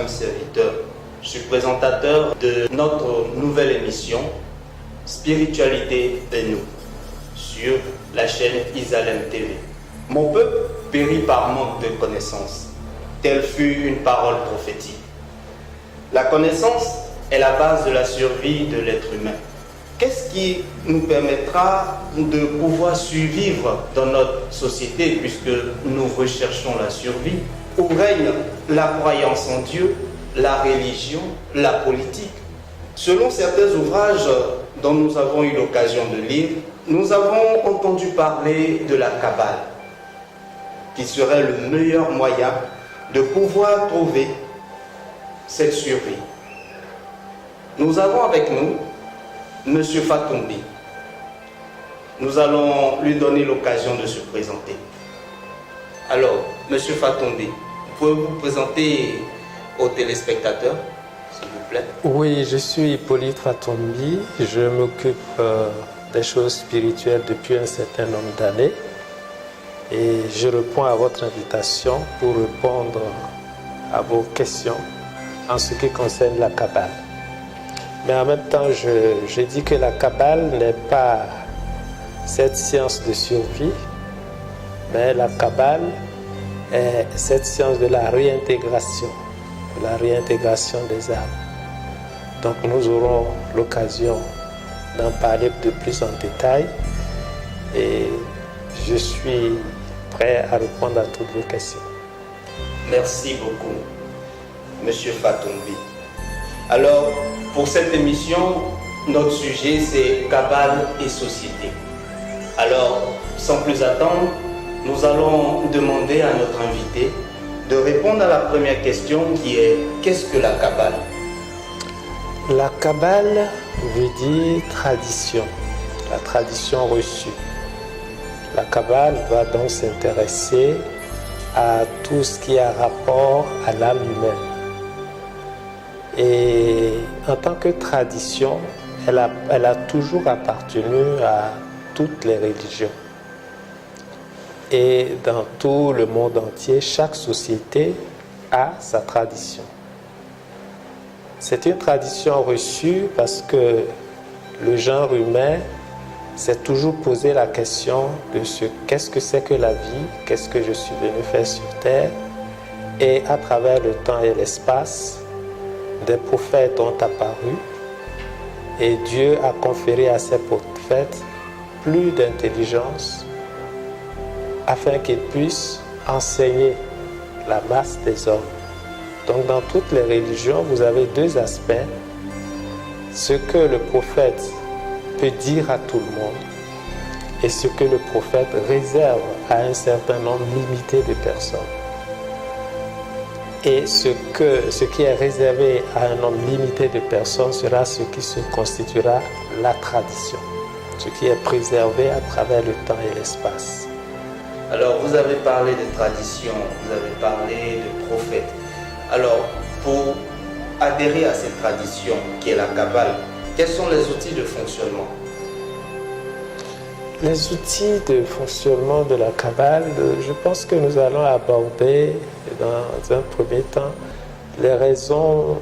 comme serviteur. Je suis présentateur de notre nouvelle émission Spiritualité et nous sur la chaîne Isalem TV. Mon peuple périt par manque de connaissances. Telle fut une parole prophétique. La connaissance est la base de la survie de l'être humain. Qu'est-ce qui nous permettra de pouvoir survivre dans notre société puisque nous recherchons la survie? Où règne la croyance en Dieu, la religion, la politique? Selon certains ouvrages dont nous avons eu l'occasion de lire, nous avons entendu parler de la Kabbale, qui serait le meilleur moyen de pouvoir trouver cette survie. Nous avons avec nous M. Fatombi. Nous allons lui donner l'occasion de se présenter. Alors, M. Fatombi, pouvez-vous vous présenter aux téléspectateurs, s'il vous plaît? Oui, je suis Hippolyte Fatombi. Je m'occupe des choses spirituelles depuis un certain nombre d'années. Et je réponds à votre invitation pour répondre à vos questions en ce qui concerne la Kabbale. Mais en même temps, je dis que la Kabbale n'est pas cette science de survie, mais la Kabbale est cette science de la réintégration des âmes. Donc nous aurons l'occasion d'en parler de plus en détail et je suis prêt à répondre à toutes vos questions. Merci beaucoup, M. Fatombi. Alors, pour cette émission, notre sujet c'est Kabbale et société. Alors, sans plus attendre, nous allons demander à notre invité de répondre à la première question qui est qu'est-ce que la Kabbale? La Kabbale veut dire tradition, la tradition reçue. La Kabbale va donc s'intéresser à tout ce qui a rapport à l'âme humaine. Et en tant que tradition, elle a toujours appartenu à toutes les religions. Et dans tout le monde entier, chaque société a sa tradition. C'est une tradition reçue parce que le genre humain s'est toujours posé la question de qu'est-ce que c'est que la vie, qu'est-ce que je suis venu faire sur terre. Et à travers le temps et l'espace, des prophètes ont apparu et Dieu a conféré à ces prophètes plus d'intelligence afin qu'ils puissent enseigner la masse des hommes. Donc dans toutes les religions, vous avez deux aspects. Ce que le prophète peut dire à tout le monde et ce que le prophète réserve à un certain nombre limité de personnes. Et ce qui est réservé à un nombre limité de personnes sera ce qui se constituera la tradition, ce qui est préservé à travers le temps et l'espace. Alors, vous avez parlé de tradition, vous avez parlé de prophète. Alors, pour adhérer à cette tradition qui est la Kabbale, quels sont les outils de fonctionnement? Les outils de fonctionnement de la Kabbale, je pense que nous allons aborder dans un premier temps les raisons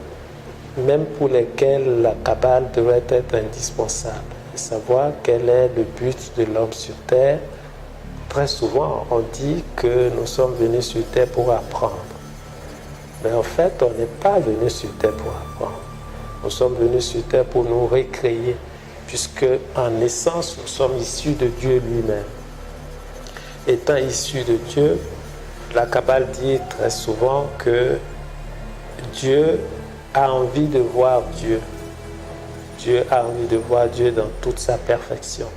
même pour lesquelles la Kabbale devrait être indispensable, et savoir quel est le but de l'homme sur terre. Très souvent, on dit que nous sommes venus sur terre pour apprendre. Mais en fait, on n'est pas venu sur terre pour apprendre. Nous sommes venus sur terre pour nous recréer, puisque en essence, nous sommes issus de Dieu lui-même. Étant issus de Dieu, la Kabbale dit très souvent que Dieu a envie de voir Dieu. Dieu a envie de voir Dieu dans toute sa perfection.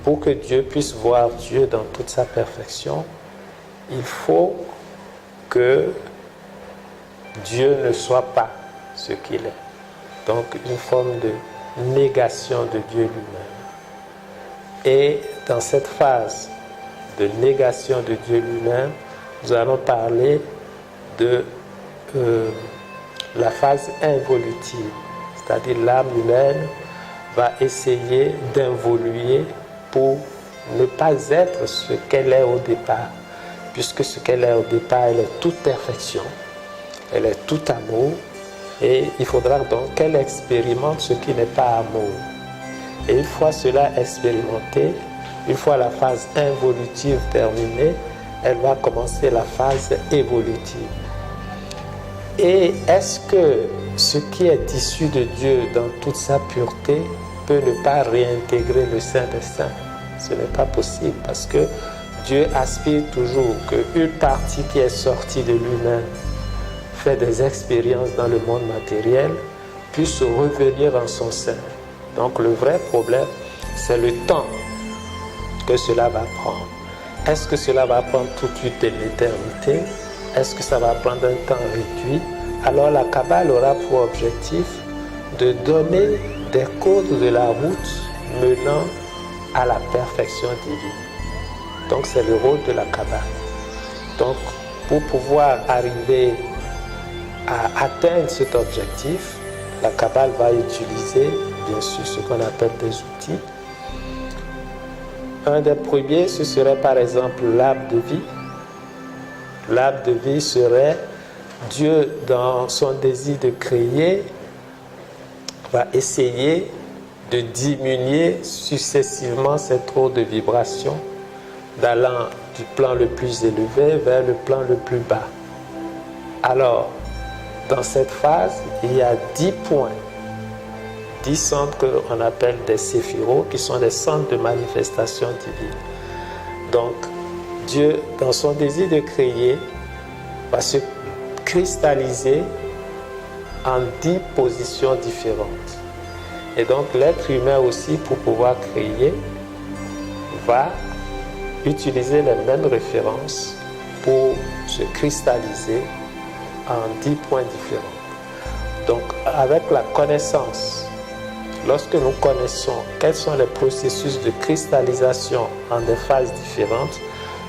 Pour que Dieu puisse voir Dieu dans toute sa perfection, il faut que Dieu ne soit pas ce qu'il est. Donc une forme de négation de Dieu lui-même. Et dans cette phase de négation de Dieu lui-même, nous allons parler de la phase involutive, c'est-à-dire l'âme humaine va essayer d'involuer pour ne pas être ce qu'elle est au départ, puisque ce qu'elle est au départ, elle est toute perfection. Elle est tout amour. Et il faudra donc qu'elle expérimente ce qui n'est pas amour. Et une fois cela expérimenté, une fois la phase involutive terminée, elle va commencer la phase évolutive. Et est-ce que ce qui est issu de Dieu dans toute sa pureté peut ne pas réintégrer le Saint des Saints? Ce n'est pas possible parce que Dieu aspire toujours qu'une partie qui est sortie de lui-même, fait des expériences dans le monde matériel, puisse revenir en son sein. Donc le vrai problème, c'est le temps que cela va prendre. Est-ce que cela va prendre toute une éternité? Est-ce que ça va prendre un temps réduit? Alors la Kabbale aura pour objectif de donner des codes de la route menant à la perfection divine. Donc c'est le rôle de la Kabbale. Donc pour pouvoir arriver à atteindre cet objectif, la Kabbale va utiliser bien sûr ce qu'on appelle des outils. Un des premiers, ce serait par exemple l'arbre de vie. L'arbre de vie serait Dieu, dans son désir de créer, va essayer de diminuer successivement cette taux de vibration, d'allant du plan le plus élevé vers le plan le plus bas. Alors, dans cette phase, il y a 10 points, 10 centres qu'on appelle des séphirotes, qui sont des centres de manifestation divine. Donc, Dieu, dans son désir de créer, va se cristalliser en 10 positions différentes. Et donc, l'être humain aussi, pour pouvoir créer, va utiliser les mêmes références pour se cristalliser en 10 points différents. Donc, avec la connaissance, lorsque nous connaissons quels sont les processus de cristallisation en des phases différentes,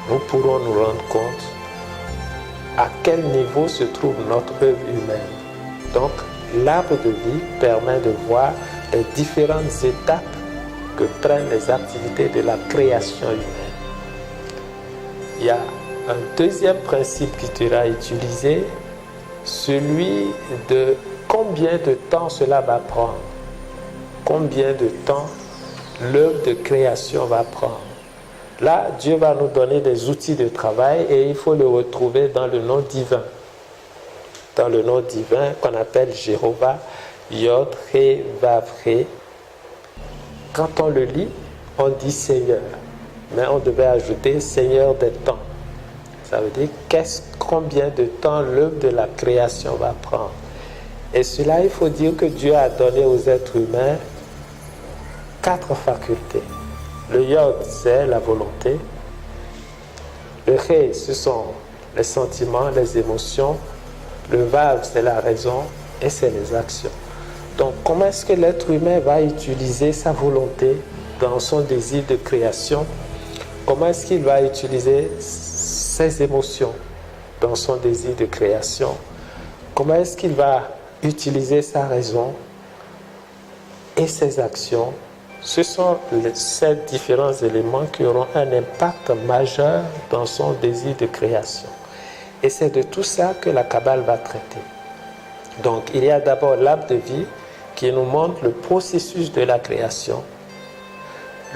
nous pourrons nous rendre compte à quel niveau se trouve notre œuvre humaine. Donc, l'arbre de vie permet de voir les différentes étapes que prennent les activités de la création humaine. Il y a un deuxième principe qui sera utilisé, celui de combien de temps cela va prendre, combien de temps l'œuvre de création va prendre. Là, Dieu va nous donner des outils de travail et il faut le retrouver dans le nom divin. Dans le nom divin qu'on appelle Jéhovah, Yod, Ré, Vav, Ré. Quand on le lit, on dit Seigneur. Mais on devait ajouter Seigneur des temps. Ça veut dire combien de temps l'œuvre de la création va prendre. Et cela, il faut dire que Dieu a donné aux êtres humains 4 facultés. Le Yod, c'est la volonté. Le Ré, ce sont les sentiments, les émotions. Le Vav, c'est la raison et c'est les actions. Donc, comment est-ce que l'être humain va utiliser sa volonté dans son désir de création? Comment est-ce qu'il va utiliser ses émotions dans son désir de création? Comment est-ce qu'il va utiliser sa raison et ses actions? Ce sont ces différents éléments qui auront un impact majeur dans son désir de création. Et c'est de tout ça que la Kabbale va traiter. Donc, il y a d'abord l'arbre de vie qui nous montre le processus de la création.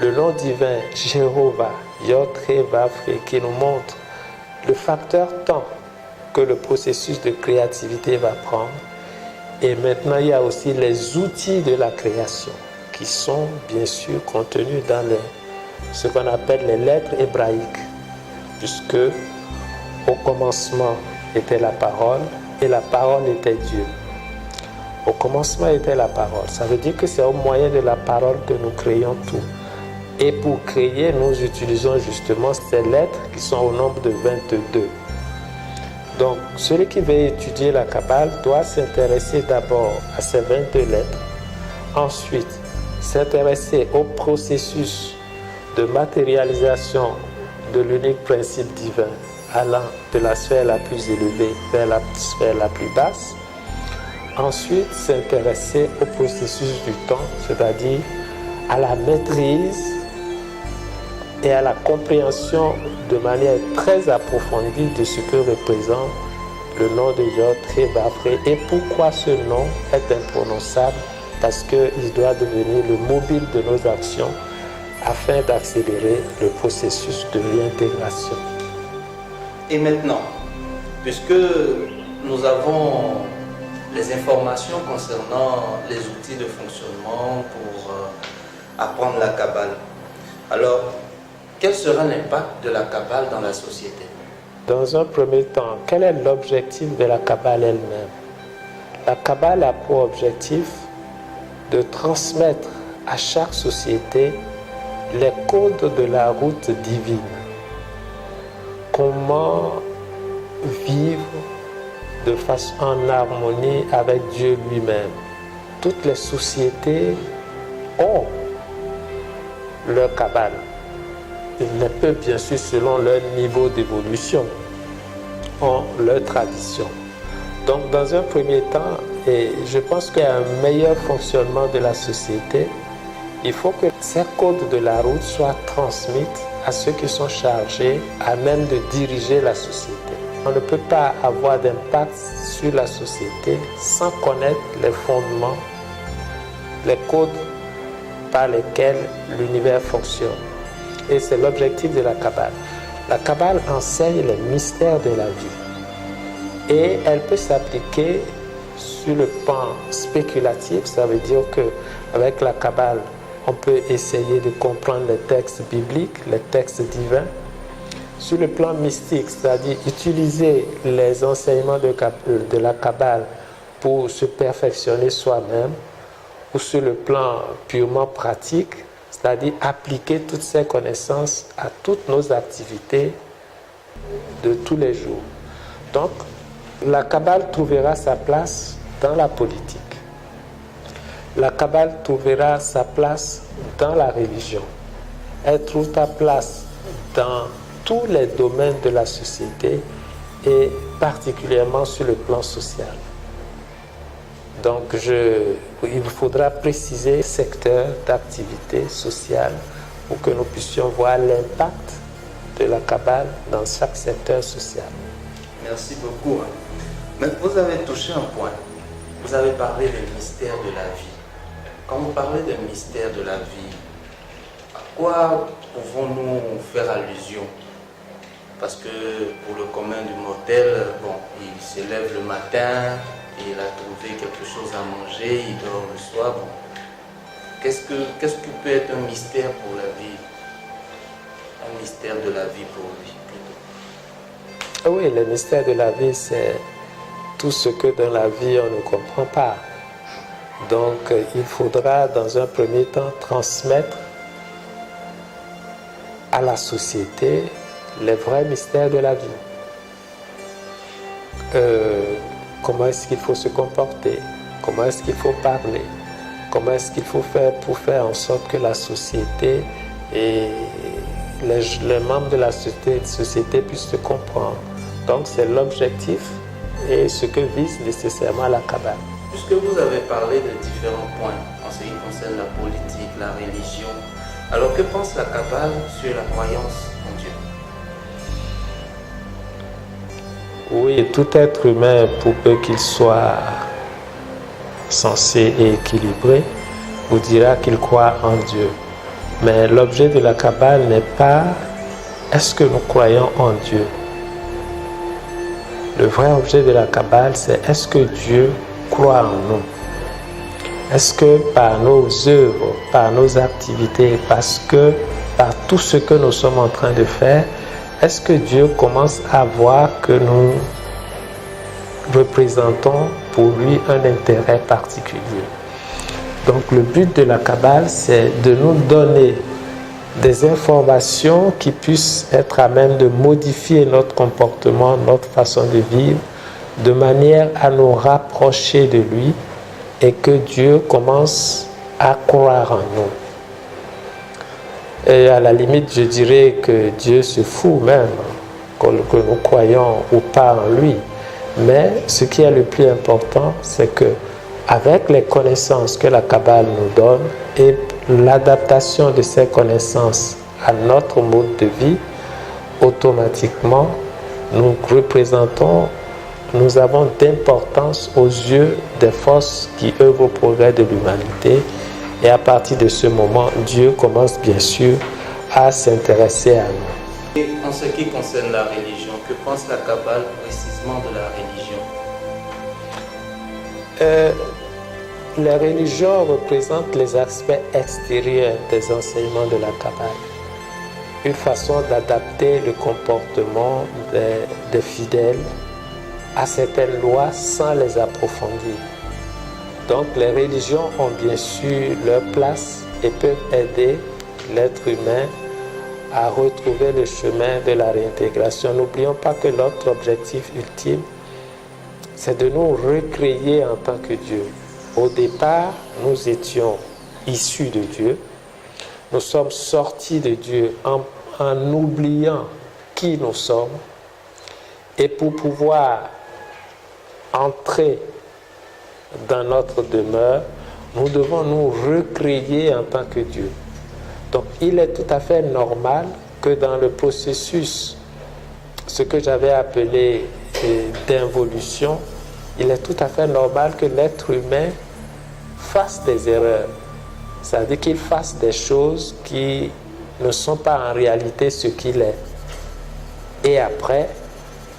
Le nom divin, Jéhovah, Yod, Ré, Vav, Ré, qui nous montre le facteur temps que le processus de créativité va prendre. Et maintenant, il y a aussi les outils de la création qui sont bien sûr contenus dans ce qu'on appelle les lettres hébraïques, puisque au commencement était la parole et la parole était Dieu. Au commencement était la parole. Ça veut dire que c'est au moyen de la parole que nous créons tout. Et pour créer, nous utilisons justement ces lettres qui sont au nombre de 22. Donc, celui qui veut étudier la Kabbale doit s'intéresser d'abord à ces 22 lettres. Ensuite, s'intéresser au processus de matérialisation de l'unique principe divin allant de la sphère la plus élevée vers la sphère la plus basse. Ensuite, s'intéresser au processus du temps, c'est-à-dire à la maîtrise et à la compréhension de manière très approfondie de ce que représente le nom de Yod, Tré-Bafré. Et pourquoi ce nom est imprononçable? Parce qu'il doit devenir le mobile de nos actions afin d'accélérer le processus de réintégration. Et maintenant, puisque nous avons les informations concernant les outils de fonctionnement pour apprendre la Kabbale, alors quel sera l'impact de la Kabbale dans la société? Dans un premier temps, quel est l'objectif de la Kabbale elle-même? La Kabbale a pour objectif de transmettre à chaque société les codes de la route divine. Comment vivre de façon en harmonie avec Dieu lui-même. Toutes les sociétés ont leur Kabbale. Il ne peut bien sûr, selon leur niveau d'évolution, ont leur tradition. Donc, dans un premier temps, et je pense qu'il y a un meilleur fonctionnement de la société, il faut que ces codes de la route soient transmis à ceux qui sont chargés à même de diriger la société. On ne peut pas avoir d'impact sur la société sans connaître les fondements, les codes par lesquels l'univers fonctionne. Et c'est l'objectif de la Kabbale. La Kabbale enseigne les mystères de la vie. Et elle peut s'appliquer sur le plan spéculatif, ça veut dire qu'avec la Kabbale, on peut essayer de comprendre les textes bibliques, les textes divins. Sur le plan mystique, c'est-à-dire utiliser les enseignements de la Kabbale pour se perfectionner soi-même, ou sur le plan purement pratique, c'est-à-dire appliquer toutes ces connaissances à toutes nos activités de tous les jours. Donc, la Kabbale trouvera sa place dans la politique. La Kabbale trouvera sa place dans la religion. Elle trouve sa place dans tous les domaines de la société et particulièrement sur le plan social. Donc, il faudra préciser le secteur d'activité sociale pour que nous puissions voir l'impact de la Kabbale dans chaque secteur social. Merci beaucoup. Mais vous avez touché un point. Vous avez parlé du mystère de la vie. Quand vous parlez de mystère de la vie, à quoi pouvons-nous faire allusion? Parce que pour le commun du mortel, bon, il se lève le matin, il a trouvé quelque chose à manger, il dort le soir. Bon. Qu'est-ce qui peut être un mystère pour la vie? Un mystère de la vie pour lui, plutôt. Oui, le mystère de la vie, c'est tout ce que dans la vie on ne comprend pas. Donc, il faudra dans un premier temps transmettre à la société les vrais mystères de la vie. Comment est-ce qu'il faut se comporter? Comment est-ce qu'il faut parler? Comment est-ce qu'il faut faire pour faire en sorte que la société et les membres de la société puissent se comprendre? Donc, c'est l'objectif et ce que vise nécessairement la Kabbale. Puisque vous avez parlé de différents points en ce qui concerne la politique, la religion, alors que pense la Kabbale sur la croyance en Dieu? Oui, tout être humain, pour peu qu'il soit sensé et équilibré, vous dira qu'il croit en Dieu. Mais l'objet de la Kabbale n'est pas est-ce que nous croyons en Dieu. Le vrai objet de la Kabbale, c'est est-ce que Dieu croit en nous? Est-ce que par nos œuvres, par nos activités, parce que par tout ce que nous sommes en train de faire, est-ce que Dieu commence à voir que nous représentons pour lui un intérêt particulier? Donc le but de la Kabbale, c'est de nous donner des informations qui puissent être à même de modifier notre comportement, notre façon de vivre, de manière à nous rapprocher de lui et que Dieu commence à croire en nous. Et à la limite, je dirais que Dieu se fout même que nous croyons ou pas en lui. Mais ce qui est le plus important, c'est que avec les connaissances que la Kabbale nous donne et l'adaptation de ces connaissances à notre mode de vie, automatiquement, nous représentons nous avons d'importance aux yeux des forces qui œuvrent au progrès de l'humanité. Et à partir de ce moment, Dieu commence bien sûr à s'intéresser à nous. Et en ce qui concerne la religion, que pense la Kabbale précisément de la religion? Les religions représentent les aspects extérieurs des enseignements de la Kabbale. Une façon d'adapter le comportement des fidèles à certaines lois sans les approfondir. Donc les religions ont bien sûr leur place et peuvent aider l'être humain à retrouver le chemin de la réintégration. N'oublions pas que notre objectif ultime, c'est de nous recréer en tant que Dieu. Au départ, nous étions issus de Dieu. Nous sommes sortis de Dieu en oubliant qui nous sommes. Et pour pouvoir entrer dans notre demeure, nous devons nous recréer en tant que Dieu. Donc il est tout à fait normal que dans le processus, ce que j'avais appelé d'involution, il est tout à fait normal que l'être humain fasse des erreurs. C'est-à-dire qu'il fasse des choses qui ne sont pas en réalité ce qu'il est. Et après,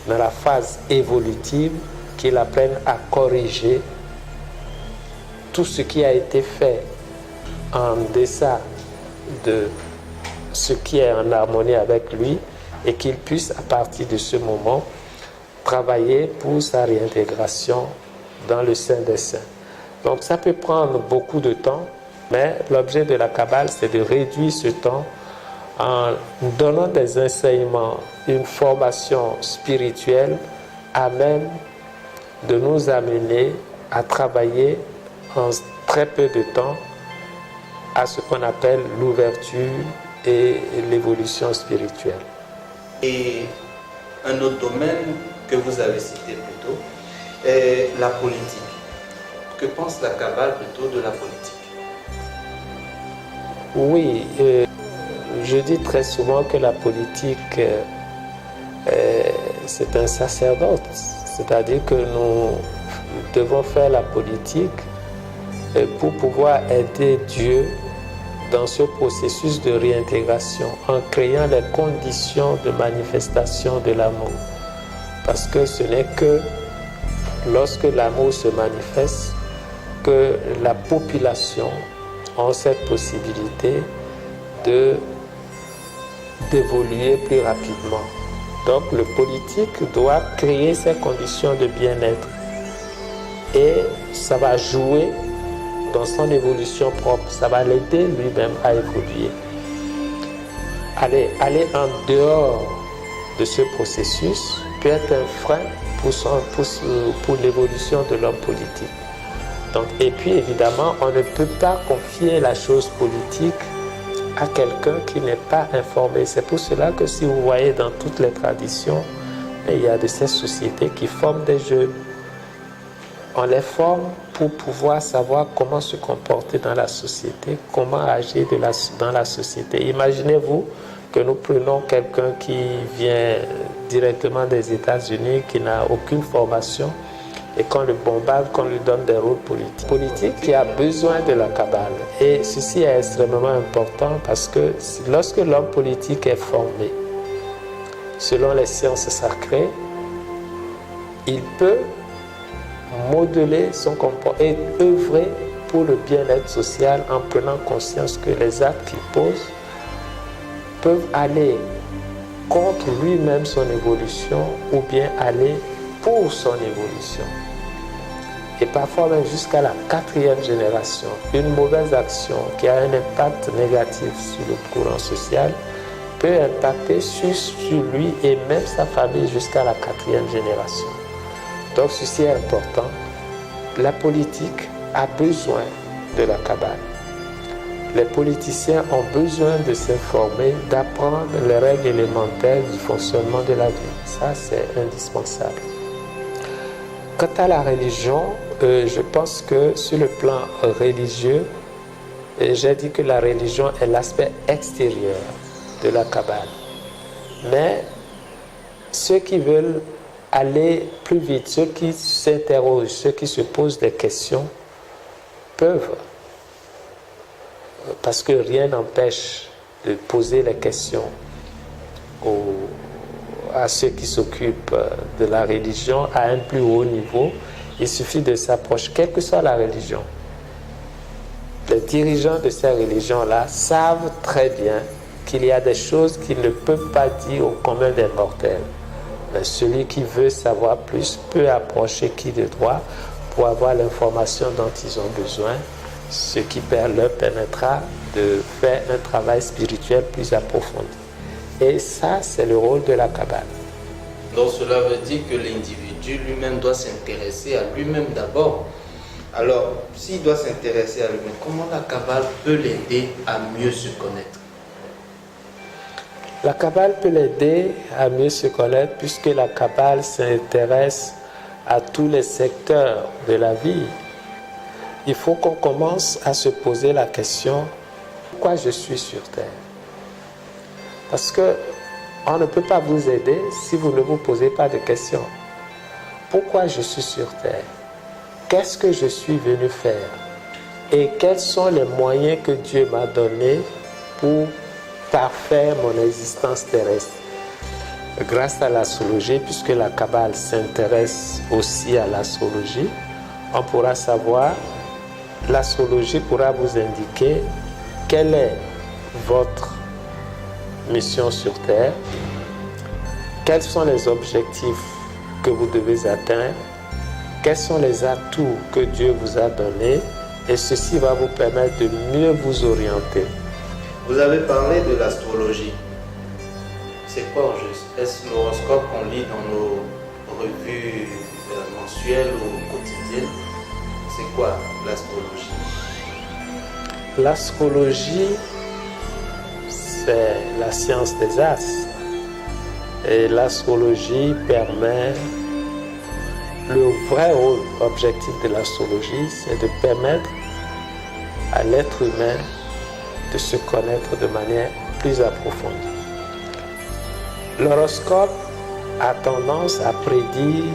dans la phase évolutive, qu'il apprenne à corriger tout ce qui a été fait en deçà de ce qui est en harmonie avec lui et qu'il puisse à partir de ce moment travailler pour sa réintégration dans le sein des saints. Donc ça peut prendre beaucoup de temps, mais l'objet de la Kabbale, c'est de réduire ce temps en donnant des enseignements, une formation spirituelle à même de nous amener à travailler en très peu de temps à ce qu'on appelle l'ouverture et l'évolution spirituelle. Et un autre domaine que vous avez cité plus tôt est la politique. Que pense la Kabbale plutôt de la politique? Oui, je dis très souvent que la politique, c'est un sacerdoce. C'est-à-dire que nous devons faire la politique pour pouvoir aider Dieu dans ce processus de réintégration en créant les conditions de manifestation de l'amour. Parce que ce n'est que lorsque l'amour se manifeste que la population a cette possibilité d'évoluer plus rapidement. Donc le politique doit créer ces conditions de bien-être et ça va jouer dans son évolution propre, ça va l'aider lui-même à évoluer. Aller en dehors de ce processus peut être un frein pour l'évolution de l'homme politique. Donc, et puis évidemment, on ne peut pas confier la chose politique à quelqu'un qui n'est pas informé. C'est pour cela que si vous voyez dans toutes les traditions, il y a de ces sociétés qui forment des jeunes. On les forme pour pouvoir savoir comment se comporter dans la société, comment agir dans la société. Imaginez-vous que nous prenons quelqu'un qui vient directement des États-Unis, qui n'a aucune formation, et qu'on le bombarde, qu'on lui donne des rôles politiques. Politique qui a besoin de la Kabbale. Et ceci est extrêmement important parce que lorsque l'homme politique est formé, selon les sciences sacrées, il peut modeler son comportement et œuvrer pour le bien-être social en prenant conscience que les actes qu'il pose peuvent aller contre lui-même son évolution ou bien aller pour son évolution. Et parfois même jusqu'à la 4e génération, une mauvaise action qui a un impact négatif sur le courant social peut impacter sur lui et même sa famille jusqu'à la 4e génération. Donc ceci est important. La politique a besoin de la Kabbale. Les politiciens ont besoin de s'informer, d'apprendre les règles élémentaires du fonctionnement de la vie. Ça, c'est indispensable. Quant à la religion, je pense que sur le plan religieux, j'ai dit que la religion est l'aspect extérieur de la Kabbale. Mais ceux qui veulent aller plus vite. Ceux qui s'interrogent, ceux qui se posent des questions peuvent, parce que rien n'empêche de poser les questions à ceux qui s'occupent de la religion à un plus haut niveau. Il suffit de s'approcher, quelle que soit la religion. Les dirigeants de ces religions-là savent très bien qu'il y a des choses qu'ils ne peuvent pas dire au commun des mortels. Mais celui qui veut savoir plus peut approcher qui de droit pour avoir l'information dont ils ont besoin, ce qui leur permettra de faire un travail spirituel plus approfondi. Et ça, c'est le rôle de la Kabbale. Donc cela veut dire que l'individu lui-même doit s'intéresser à lui-même d'abord. Alors, s'il doit s'intéresser à lui-même, comment la Kabbale peut l'aider à mieux se connaître? La Kabbale peut l'aider à mieux se connaître puisque la Kabbale s'intéresse à tous les secteurs de la vie. Il faut qu'on commence à se poser la question, pourquoi je suis sur Terre? Parce qu'on ne peut pas vous aider si vous ne vous posez pas de questions. Pourquoi je suis sur Terre? Qu'est-ce que je suis venu faire? Et quels sont les moyens que Dieu m'a donnés pour parfaire mon existence terrestre? Grâce à l'astrologie, puisque la Kabbale s'intéresse aussi à l'astrologie, on pourra savoir, l'astrologie pourra vous indiquer quelle est votre mission sur Terre, quels sont les objectifs que vous devez atteindre, quels sont les atouts que Dieu vous a donnés, et ceci va vous permettre de mieux vous orienter. Vous avez parlé de l'astrologie. C'est quoi au juste? Est-ce l'horoscope qu'on lit dans nos revues mensuelles ou quotidiennes? C'est quoi l'astrologie? L'astrologie, c'est la science des astres. Et l'astrologie permet, le vrai rôle objectif de l'astrologie, c'est de permettre à l'être humain de se connaître de manière plus approfondie. L'horoscope a tendance à prédire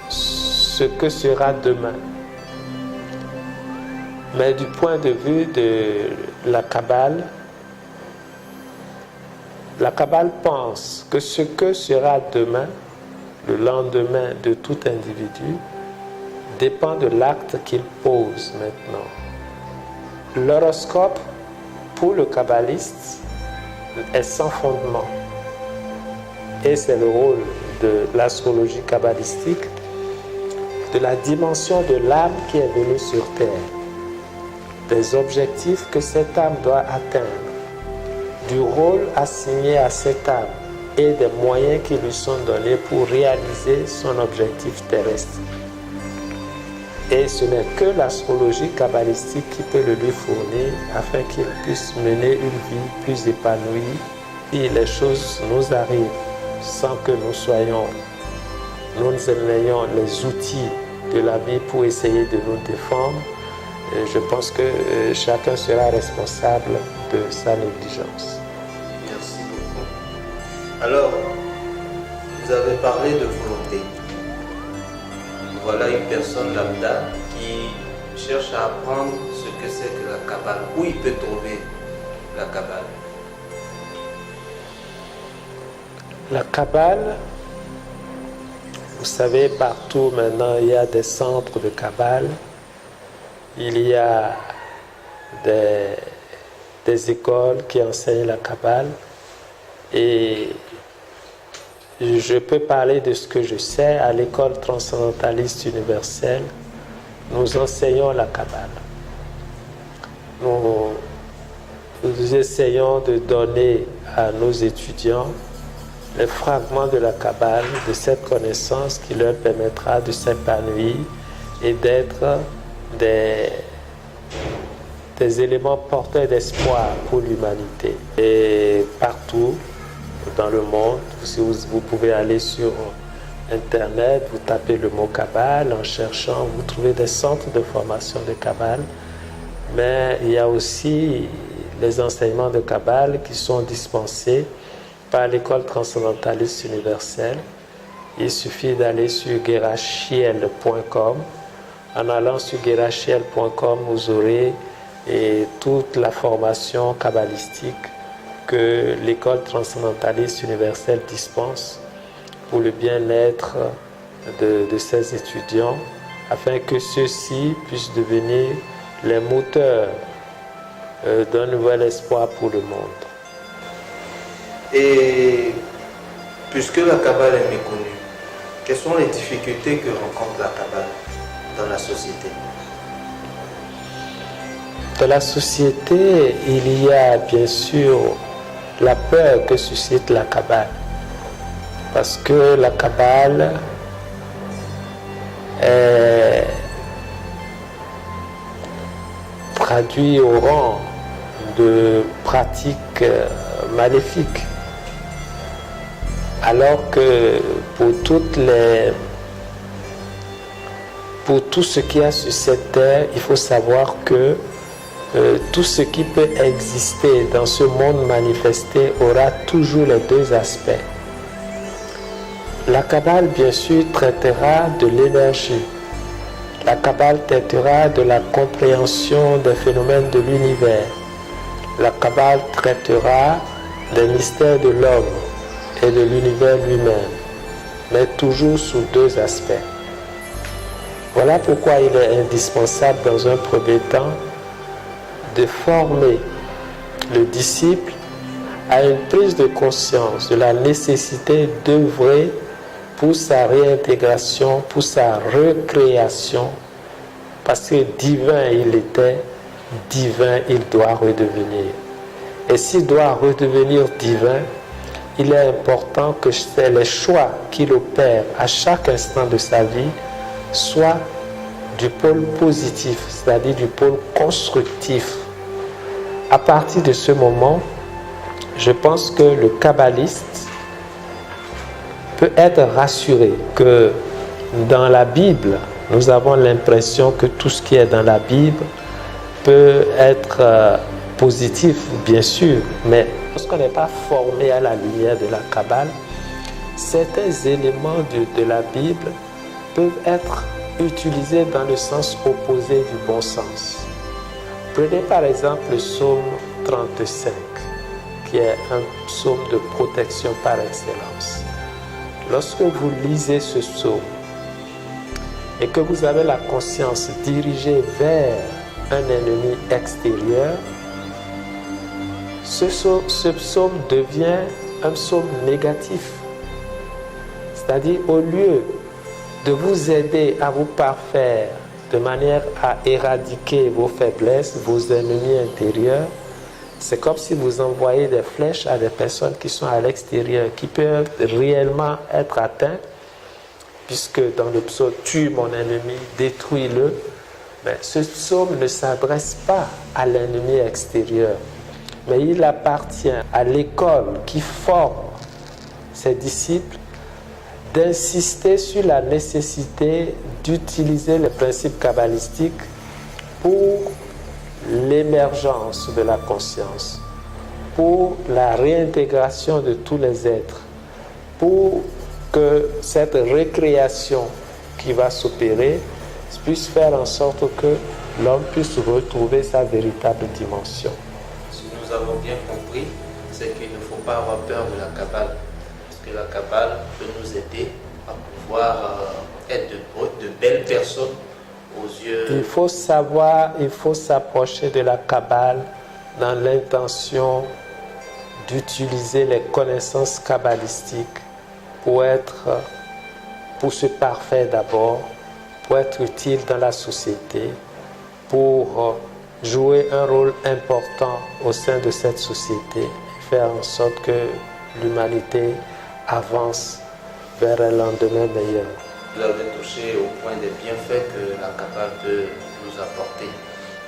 ce que sera demain. Mais du point de vue de la Kabbale pense que ce que sera demain, le lendemain de tout individu, dépend de l'acte qu'il pose maintenant. L'horoscope, pour le kabbaliste, est sans fondement. Et c'est le rôle de l'astrologie kabbalistique, de la dimension de l'âme qui est venue sur Terre, des objectifs que cette âme doit atteindre, du rôle assigné à cette âme et des moyens qui lui sont donnés pour réaliser son objectif terrestre. Et ce n'est que l'astrologie kabbalistique qui peut le lui fournir afin qu'il puisse mener une vie plus épanouie et les choses nous arrivent sans que nous ayons les outils de la vie pour essayer de nous défendre. Et je pense que chacun sera responsable de sa négligence. Merci beaucoup. Alors, vous avez parlé de volonté. Voilà une personne lambda qui cherche à apprendre ce que c'est que la Kabbale. Où il peut trouver la Kabbale? La Kabbale, vous savez, partout maintenant, il y a des centres de Kabbale. Il y a des écoles qui enseignent la Kabbale. Et je peux parler de ce que je sais. À l'école transcendentaliste universelle, nous enseignons la Kabbale. Nous essayons de donner à nos étudiants les fragments de la Kabbale, de cette connaissance qui leur permettra de s'épanouir et d'être des éléments porteurs d'espoir pour l'humanité. Et partout dans le monde, si vous pouvez aller sur Internet, vous tapez le mot Kabbale, en cherchant, vous trouvez des centres de formation de Kabbale. Mais il y a aussi les enseignements de Kabbale qui sont dispensés par l'école transcendentaliste universelle. il suffit d'aller sur guerachiel.com. En allant sur guerachiel.com, vous aurez toute la formation kabbalistique que l'école transcendentaliste universelle dispense pour le bien-être de ses étudiants, afin que ceux-ci puissent devenir les moteurs d'un nouvel espoir pour le monde. Et puisque la Kabbale est méconnue, quelles sont les difficultés que rencontre la Kabbale dans la société? Dans la société, il y a bien sûr la peur que suscite la Kabbale. Parce que la Kabbale est traduite au rang de pratiques maléfiques. Alors que pour tout ce qu'il y a sur cette terre, il faut savoir que tout ce qui peut exister dans ce monde manifesté aura toujours les deux aspects. La Kabbale, bien sûr, traitera de l'énergie. La Kabbale traitera de la compréhension des phénomènes de l'univers. La Kabbale traitera des mystères de l'homme et de l'univers lui-même, mais toujours sous deux aspects. Voilà pourquoi il est indispensable dans un premier temps de former le disciple à une prise de conscience de la nécessité d'œuvrer pour sa réintégration, pour sa recréation, parce que divin il était, divin il doit redevenir. Et s'il doit redevenir divin, il est important que les choix qu'il opère à chaque instant de sa vie soient du pôle positif, c'est-à-dire du pôle constructif. À partir de ce moment, je pense que le kabbaliste peut être rassuré que dans la Bible, nous avons l'impression que tout ce qui est dans la Bible peut être positif, bien sûr, mais lorsqu'on n'est pas formé à la lumière de la Kabbale, certains éléments de la Bible peuvent être utilisés dans le sens opposé du bon sens. Prenez par exemple le psaume 35, qui est un psaume de protection par excellence. Lorsque vous lisez ce psaume et que vous avez la conscience dirigée vers un ennemi extérieur, ce psaume devient un psaume négatif. C'est-à-dire, au lieu de vous aider à vous parfaire de manière à éradiquer vos faiblesses, vos ennemis intérieurs, c'est comme si vous envoyez des flèches à des personnes qui sont à l'extérieur, qui peuvent réellement être atteintes, puisque dans le psaume « Tue mon ennemi, détruis-le », mais ce psaume ne s'adresse pas à l'ennemi extérieur, mais il appartient à l'école qui forme ses disciples d'insister sur la nécessité d'utiliser les principes kabbalistiques pour l'émergence de la conscience, pour la réintégration de tous les êtres, pour que cette récréation qui va s'opérer puisse faire en sorte que l'homme puisse retrouver sa véritable dimension. Si nous avons bien compris, c'est qu'il ne faut pas avoir peur de la Kabbale, parce que la Kabbale peut nous aider à pouvoir être de belles personnes aux yeux. Il faut savoir, il faut s'approcher de la Kabbale dans l'intention d'utiliser les connaissances kabbalistiques pour se parfaire d'abord, pour être utile dans la société, pour jouer un rôle important au sein de cette société, faire en sorte que l'humanité avance vers un lendemain meilleur. Vous avez touché au point des bienfaits que la Kabbale peut nous apporter.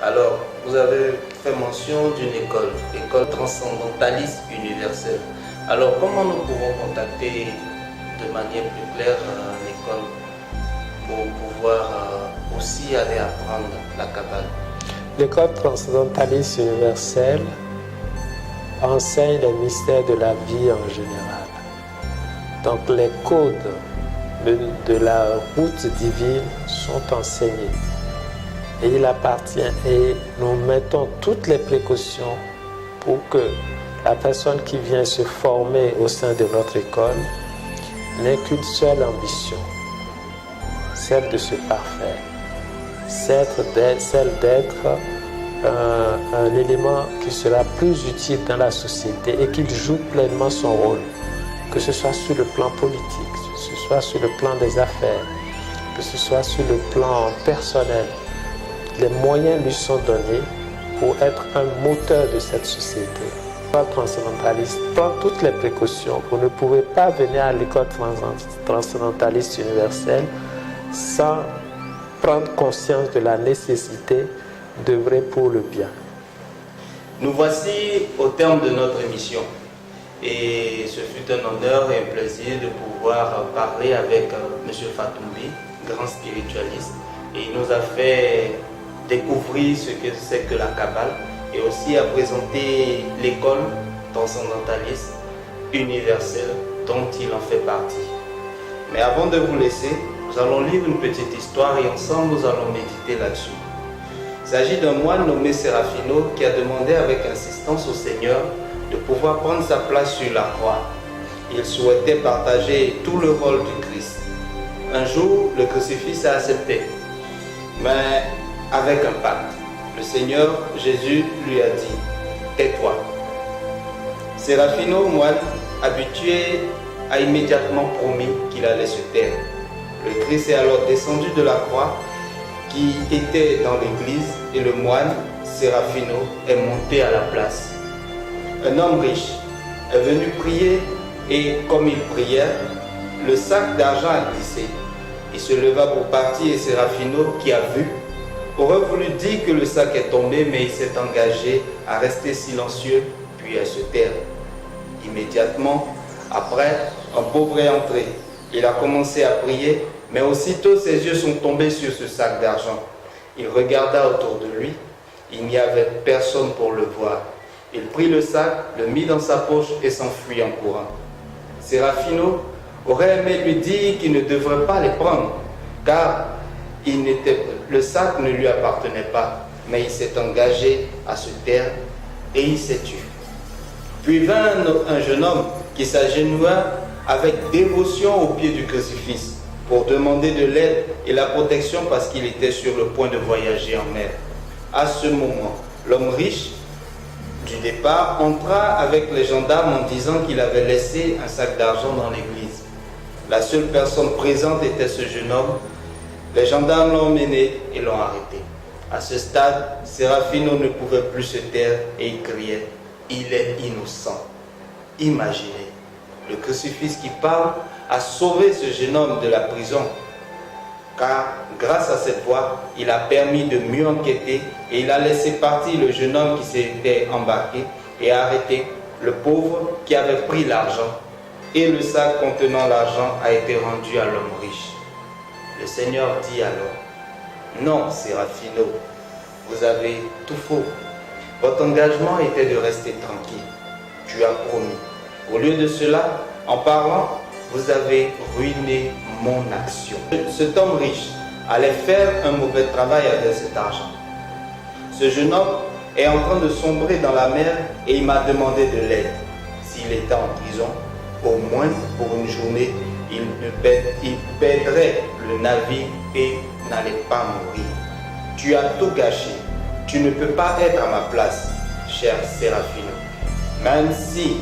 Alors, vous avez fait mention d'une école, l'école transcendentaliste universelle. Alors, comment nous pouvons contacter de manière plus claire l'école pour pouvoir aussi aller apprendre la Kabbale? L'école transcendentaliste universelle enseigne les mystères de la vie en général. Donc les codes de la route divine sont enseignés. Et il appartient, et nous mettons toutes les précautions pour que la personne qui vient se former au sein de notre école n'ait qu'une seule ambition, celle de se parfaire, celle d'être un élément qui sera plus utile dans la société et qu'il joue pleinement son rôle, que ce soit sur le plan politique, que ce soit sur le plan des affaires, que ce soit sur le plan personnel. Les moyens lui sont donnés pour être un moteur de cette société. L'école transcendentaliste prend toutes les précautions. Vous ne pouvez pas venir à l'école transcendentaliste universelle sans prendre conscience de la nécessité d'œuvrer pour le bien. Nous voici au terme de notre émission. Et ce fut un honneur et un plaisir de pouvoir parler avec M. Fatoumbi, grand spiritualiste. Et il nous a fait découvrir ce que c'est que la Kabbale et aussi à présenter l'école transcendentaliste universelle dont il en fait partie. Mais avant de vous laisser, nous allons lire une petite histoire et ensemble nous allons méditer là-dessus. Il s'agit d'un moine nommé Serafino qui a demandé avec insistance au Seigneur de pouvoir prendre sa place sur la croix. Il souhaitait partager tout le rôle du Christ. Un jour, le crucifix a accepté, mais avec un pacte. Le Seigneur Jésus lui a dit « Tais-toi ». Serafino, moine, habitué, a immédiatement promis qu'il allait se taire. Le Christ est alors descendu de la croix qui était dans l'église et le moine, Serafino, est monté à la place. Un homme riche est venu prier et comme il priait, le sac d'argent a glissé. Il se leva pour partir et Serafino, qui a vu, aurait voulu dire que le sac est tombé, mais il s'est engagé à rester silencieux puis à se taire. Immédiatement après, un pauvre est entré. Il a commencé à prier, mais aussitôt ses yeux sont tombés sur ce sac d'argent. Il regarda autour de lui, il n'y avait personne pour le voir. Il prit le sac, le mit dans sa poche et s'enfuit en courant. Serafino aurait aimé lui dire qu'il ne devrait pas les prendre, car le sac ne lui appartenait pas, mais il s'est engagé à se taire et il s'est tué. Puis vint un jeune homme qui s'agenouilla avec dévotion au pied du crucifix pour demander de l'aide et la protection parce qu'il était sur le point de voyager en mer. À ce moment, l'homme riche du départ entra avec les gendarmes en disant qu'il avait laissé un sac d'argent dans l'église. La seule personne présente était ce jeune homme. Les gendarmes l'ont emmené et l'ont arrêté. À ce stade, Serafino ne pouvait plus se taire et il criait « Il est innocent ». Imaginez, le crucifix qui parle a sauvé ce jeune homme de la prison, car grâce à cette voie, il a permis de mieux enquêter et il a laissé partir le jeune homme qui s'était embarqué et a arrêté le pauvre qui avait pris l'argent. Et le sac contenant l'argent a été rendu à l'homme riche. Le Seigneur dit alors, « Non, Serafino, vous avez tout faux. Votre engagement était de rester tranquille. Tu as promis. Au lieu de cela, en parlant, vous avez ruiné mon action. » Cet homme riche allait faire un mauvais travail avec cet argent. Ce jeune homme est en train de sombrer dans la mer et il m'a demandé de l'aide. S'il était en prison, au moins pour une journée, il perdrait le navire et n'allait pas mourir. Tu as tout gâché. Tu ne peux pas être à ma place, cher Serafino. Même si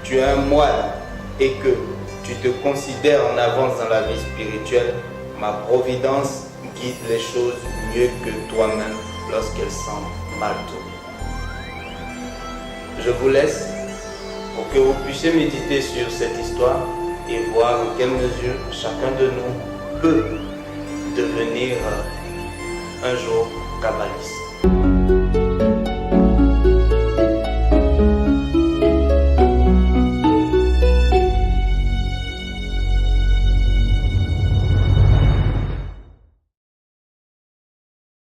tu es un moine et que tu te considères en avance dans la vie spirituelle, ma providence guide les choses mieux que toi-même lorsqu'elles semblent mal tournées. Je vous laisse pour que vous puissiez méditer sur cette histoire et voir en quelle mesure chacun de nous peut devenir un jour kabbaliste.